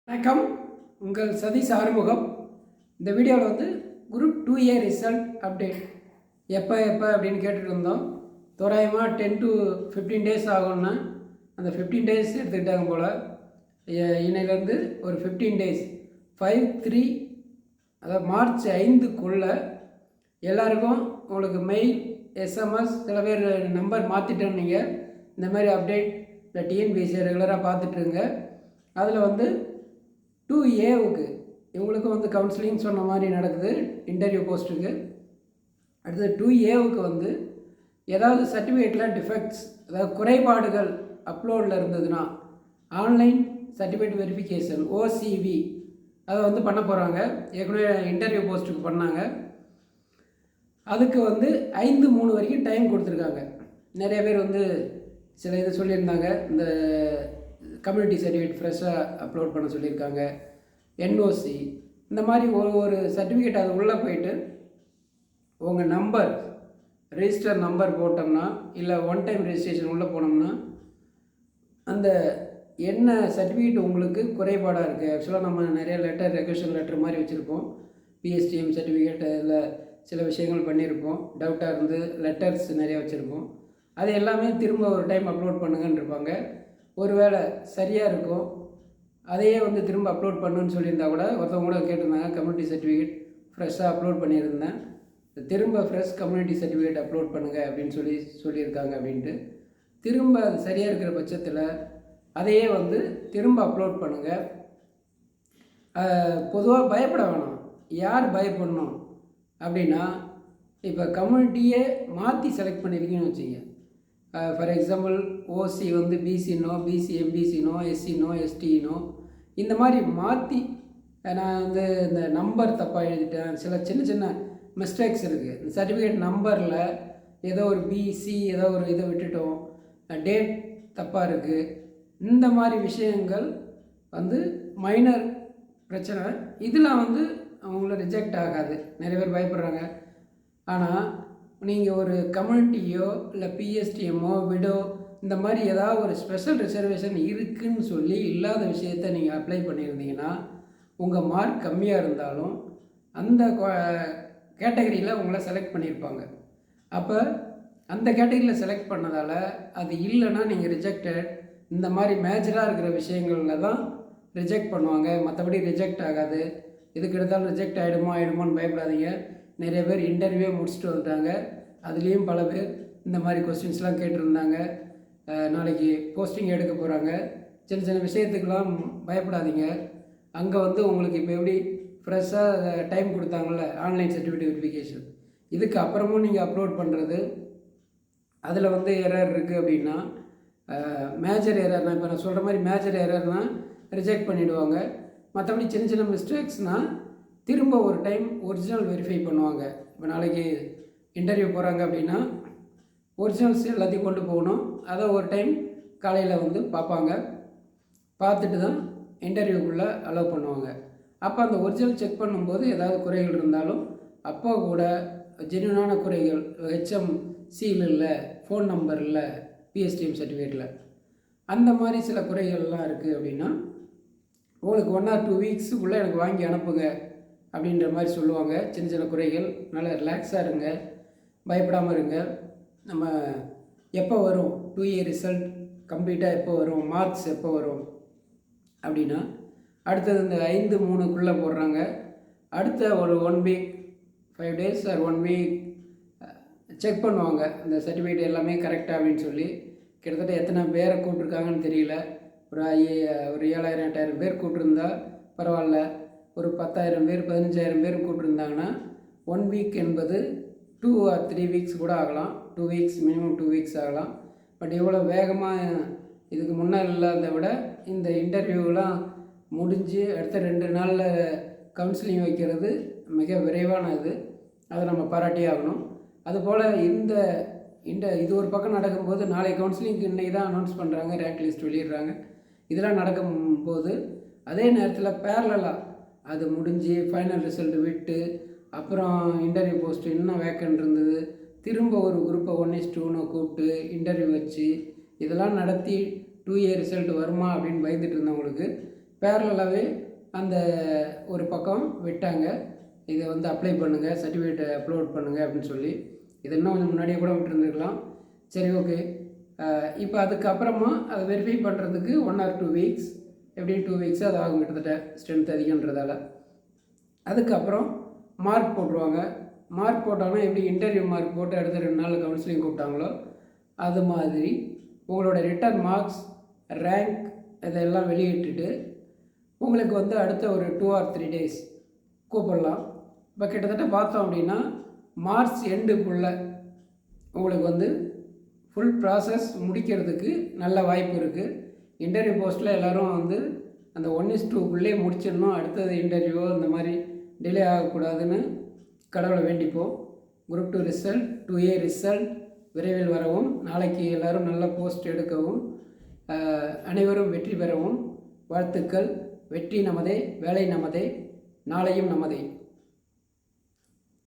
வணக்கம். உங்கள் சதீஷ் ஆறுமுகம். இந்த வீடியோவில் குரூப் 2A ரிசல்ட் அப்டேட் எப்போ அப்படின்னு கேட்டுட்டு இருந்தோம். தோராயமாக 10 to 15 டேஸ் ஆகும்னா அந்த 15 டேஸ் எடுத்துக்கிட்டாங்க போல். இன்னையிலேருந்து ஒரு 15 டேஸ் 5/3 அதாவது மார்ச் 5க்குள்ளே எல்லாருக்கும் உங்களுக்கு மெயில், எஸ்எம்எஸ், சில பேர் நம்பர் மாற்றிட்டோம். நீங்கள் இந்த மாதிரி அப்டேட் இந்த டிஎன்பிஎஸ்சி ரெகுலராக பார்த்துட்ருங்க. அதில் 2Aவுக்கு இவங்களுக்கும் கவுன்சிலிங் சொன்ன மாதிரி நடக்குது, இன்டர்வியூ போஸ்ட்டுக்கு. அடுத்தது 2Aவுக்கு ஏதாவது சர்டிஃபிகேட்டில் டிஃபெக்ட்ஸ், அதாவது குறைபாடுகள் அப்லோடில் இருந்ததுன்னா ஆன்லைன் சர்டிஃபிகேட் வெரிஃபிகேஷன் OCV அதை பண்ண போகிறாங்க. ஏற்கனவே இன்டர்வியூ போஸ்ட்டுக்கு பண்ணாங்க. அதுக்கு 5/3 வரைக்கும் டைம் கொடுத்துருக்காங்க. நிறைய பேர் சில இது சொல்லியிருந்தாங்க. இந்த கம்யூனிட்டி சர்டிஃபிகேட் ஃப்ரெஷ்ஷாக அப்லோட் பண்ண சொல்லியிருக்காங்க. NOC இந்த மாதிரி ஒரு சர்டிஃபிகேட் அது உள்ளே போயிட்டு உங்கள் நம்பர், ரெஜிஸ்டர் நம்பர் போட்டோம்னா, இல்லை ஒன் டைம் ரெஜிஸ்ட்ரேஷன் உள்ளே போனோம்னா அந்த என்ன சர்டிஃபிகேட் உங்களுக்கு குறைபாடாக இருக்குது. ஆக்சுவலாக நம்ம நிறைய லெட்டர், ரெக்வெஸ்டன் லெட்டர் மாதிரி வச்சுருப்போம். PSTM சர்டிஃபிகேட் இதில் சில விஷயங்கள் பண்ணியிருப்போம். டவுட்டாக இருந்து லெட்டர்ஸ் நிறையா வச்சுருப்போம். அது எல்லாமே திரும்ப ஒரு டைம் அப்லோட் பண்ணுங்கன்னு இருப்பாங்க. ஒருவேளை சரியாக இருக்கும், அதையே திரும்ப அப்லோட் பண்ணுன்னு சொல்லியிருந்தா கூட ஒருத்தவங்க கூட கேட்டிருந்தாங்க. கம்யூனிட்டி சர்டிஃபிகேட் ஃப்ரெஷ்ஷாக அப்லோட் பண்ணியிருந்தேன், திரும்ப ஃப்ரெஷ் கம்யூனிட்டி சர்டிஃபிகேட் அப்லோட் பண்ணுங்கள் அப்படின்னு சொல்லியிருக்காங்க அப்படின்ட்டு. திரும்ப அது சரியாக இருக்கிற பட்சத்தில் அதையே திரும்ப அப்லோட் பண்ணுங்கள். பொதுவாக பயப்பட வேணாம். யார் பயப்படணும் அப்படின்னா, இப்போ கம்யூனிட்டியே மாற்றி செலக்ட் பண்ணியிருக்கீங்கன்னு வச்சுங்க. ஃபார் எக்ஸாம்பிள் OC BC-நோ, BC MBC-நோ, SC-நோ, ST-நோ இந்த மாதிரி மாற்றி நான் இந்த நம்பர் தப்பாக எழுதிட்டேன், சில சின்ன சின்ன மிஸ்டேக்ஸ் இருக்குது. இந்த சர்டிஃபிகேட் நம்பரில் ஏதோ ஒரு BC ஏதோ ஒரு இதை விட்டுட்டோம், டேட் தப்பாக இருக்குது. இந்த மாதிரி விஷயங்கள் மைனர் பிரச்சனை. இதெல்லாம் அவங்கள ரிஜெக்ட் ஆகாது. நிறைய பேர் பயப்படுறாங்க. ஆனால் நீங்கள் ஒரு கம்யூனிட்டியோ இல்லை PSTMஓ விடோ இந்த மாதிரி ஏதாவது ஒரு ஸ்பெஷல் ரிசர்வேஷன் இருக்குதுன்னு சொல்லி இல்லாத விஷயத்தை நீங்கள் அப்ளை பண்ணியிருந்தீங்கன்னா உங்கள் மார்க் கம்மியாக இருந்தாலும் அந்த கேட்டகரியில் உங்களை செலக்ட் பண்ணியிருப்பாங்க. அப்போ அந்த கேட்டகரியில் செலக்ட் பண்ணதால் அது இல்லைன்னா நீங்கள் ரிஜெக்டட். இந்த மாதிரி மேஜராக இருக்கிற விஷயங்களில் தான் ரிஜெக்ட் பண்ணுவாங்க. மற்றபடி ரிஜெக்ட் ஆகாது. இதுக்கு எடுத்தாலும் ரிஜெக்ட் ஆகிடுமோன்னு பயப்படாதீங்க. நிறைய பேர் இன்டர்வியூ முடிச்சுட்டு வந்துட்டாங்க. அதுலேயும் பல பேர் இந்த மாதிரி கொஸ்டின்ஸ்லாம் கேட்டிருந்தாங்க. நாளைக்கு போஸ்டிங் எடுக்க போகிறாங்க. சின்ன சின்ன விஷயத்துக்கெலாம் பயப்படாதீங்க. அங்கே உங்களுக்கு இப்போ எப்படி ஃப்ரெஷ்ஷாக டைம் கொடுத்தாங்கள்ல ஆன்லைன் சர்டிஃபிகேட் வெரிஃபிகேஷன், இதுக்கு அப்புறமும் நீங்கள் அப்லோட் பண்ணுறது அதில் எரர் இருக்குது அப்படின்னா, மேஜர் எரர்னால் இப்போ நான் சொல்கிற மாதிரி மேஜர் எரர்னால் ரிஜெக்ட் பண்ணிவிடுவாங்க. மற்றபடி சின்ன சின்ன மிஸ்டேக்ஸ்னால் திரும்ப ஒரு டைம் ஒரிஜினல் வெரிஃபை பண்ணுவாங்க. இப்போ நாளைக்கு இன்டர்வியூ போகிறாங்க அப்படின்னா ஒரிஜினல்ஸ் எல்லாத்தையும் கொண்டு போகணும். அதை ஒரு டைம் காலையில் பார்ப்பாங்க. பார்த்துட்டு தான் இன்டர்வியூக்குள்ளே அலோவ் பண்ணுவாங்க. அப்போ அந்த ஒரிஜினல் செக் பண்ணும்போது ஏதாவது குறைகள் இருந்தாலும் அப்போ கூட ஜென்யூனான குறைகள், HM சீல் இல்லை, ஃபோன் நம்பர் இல்லை, PSTM சர்டிஃபிகேட்டில் அந்த மாதிரி சில குறைகள்லாம் இருக்குது அப்படின்னா உங்களுக்கு 1 or 2 வீக்ஸுக்குள்ளே எனக்கு வாங்கி அனுப்புங்க அப்படின்ற மாதிரி சொல்லுவாங்க. சின்ன சின்ன குறைகள். நல்லா ரிலாக்ஸாக இருங்க, பயப்படாமல் இருங்க. நம்ம எப்போ வரும் 2A ரிசல்ட் கம்ப்ளீட்டாக எப்போ வரும், மார்க்ஸ் எப்போ வரும் அப்படின்னா அடுத்தது இந்த 5/3க்குள்ளே போடுறாங்க. அடுத்த ஒரு 1 week 5 days or 1 week check பண்ணுவாங்க இந்த சர்டிஃபிகேட் எல்லாமே கரெக்டாக அப்படின்னு சொல்லி. கிட்டத்தட்ட எத்தனை பேரை கூப்பிட்ருக்காங்கன்னு தெரியல. ஒரு 7,000-8,000 பேர் கூப்பிட்ருந்தா பரவாயில்ல. ஒரு 10,000 பேர் 15,000 பேர் கூப்பிட்ருந்தாங்கன்னா 1 வீக் என்பது 2 or 3 வீக்ஸ் கூட ஆகலாம். 2 வீக்ஸ், மினிமம் 2 வீக்ஸ் ஆகலாம். பட் இவ்வளோ வேகமாக இதுக்கு முன்னால் இல்லாத விட இந்த இன்டர்வியூலாம் முடிஞ்சு அடுத்த 2 நாளில் கவுன்சிலிங் வைக்கிறது மிக விரைவான இது. அதை நம்ம பாராட்டியே ஆகணும். அதுபோல் இது ஒரு பக்கம் நடக்கும்போது நாளை கவுன்சிலிங்க்கு இன்றைக்கி தான் அனௌன்ஸ் பண்ணுறாங்க, ரேங்க் லிஸ்ட் வெளியிடுறாங்க. இதெல்லாம் நடக்கும்போது அதே நேரத்தில் பேரலாக அது முடிஞ்சு ஃபைனல் ரிசல்ட் விட்டு அப்புறம் இன்டர்வியூ போஸ்ட் இன்னும் வேக்கன்ட் இருந்தது, திரும்ப ஒரு குரூப்பை 1:2 கூப்பிட்டு இன்டர்வியூ வச்சு இதெல்லாம் நடத்தி 2A ரிசல்ட் வருமா அப்படின்னு பயந்துட்டு இருந்தவங்களுக்கு பேரலாகவே அந்த ஒரு பக்கம் விட்டாங்க. இதை வந்து அப்ளை பண்ணுங்கள், சர்டிஃபிகேட்டை அப்லோட் பண்ணுங்கள் அப்படின்னு சொல்லி. இது இன்னும் கொஞ்சம் முன்னாடியே கூட விட்டுருந்துருக்கலாம். சரி, ஓகே. இப்போ அதுக்கப்புறமா அதை வெரிஃபை பண்ணுறதுக்கு 1 or 2 வீக்ஸ், எப்படியும் 2 வீக்ஸ் அது ஆகும் கிட்டத்தட்ட, ஸ்ட்ரென்த் அதிகன்றதால. அதுக்கப்புறம் மார்க் போட்டுருவாங்க. மார்க் போட்டாங்கன்னா எப்படி இன்டர்வியூ மார்க் போட்டு அடுத்த 2 நாள் கவுன்சிலிங் கூப்பிட்டாங்களோ அது மாதிரி உங்களோட ரிட்டன் மார்க்ஸ், ரேங்க் இதெல்லாம் வெளியிட்டுட்டு உங்களுக்கு வந்து அடுத்த ஒரு 2 or 3 days கூப்பிடலாம். இப்போ கிட்டத்தட்ட பார்த்தோம் அப்படின்னா மார்ச் எண்டுக்குள்ளே உங்களுக்கு வந்து ஃபுல் ப்ராசஸ் முடிக்கிறதுக்கு நல்ல வாய்ப்பு இருக்குது. இன்டர்வியூ போஸ்ட்டில் எல்லோரும் வந்து அந்த 1:2க்குள்ளே முடிச்சிடணும், அடுத்தது இன்டர்வியூவோ இந்த மாதிரி டிலே ஆகக்கூடாதுன்னு கடவுளை வேண்டிப்போம். குரூப் 2 ரிசல்ட், 2A ரிசல்ட் விரைவில் வரவும், நாளைக்கு எல்லோரும் நல்ல போஸ்ட் எடுக்கவும், அனைவரும் வெற்றி பெறவும் வாழ்த்துக்கள். வெற்றி நமதே, வேலை நமதே, நாளையும் நமதே.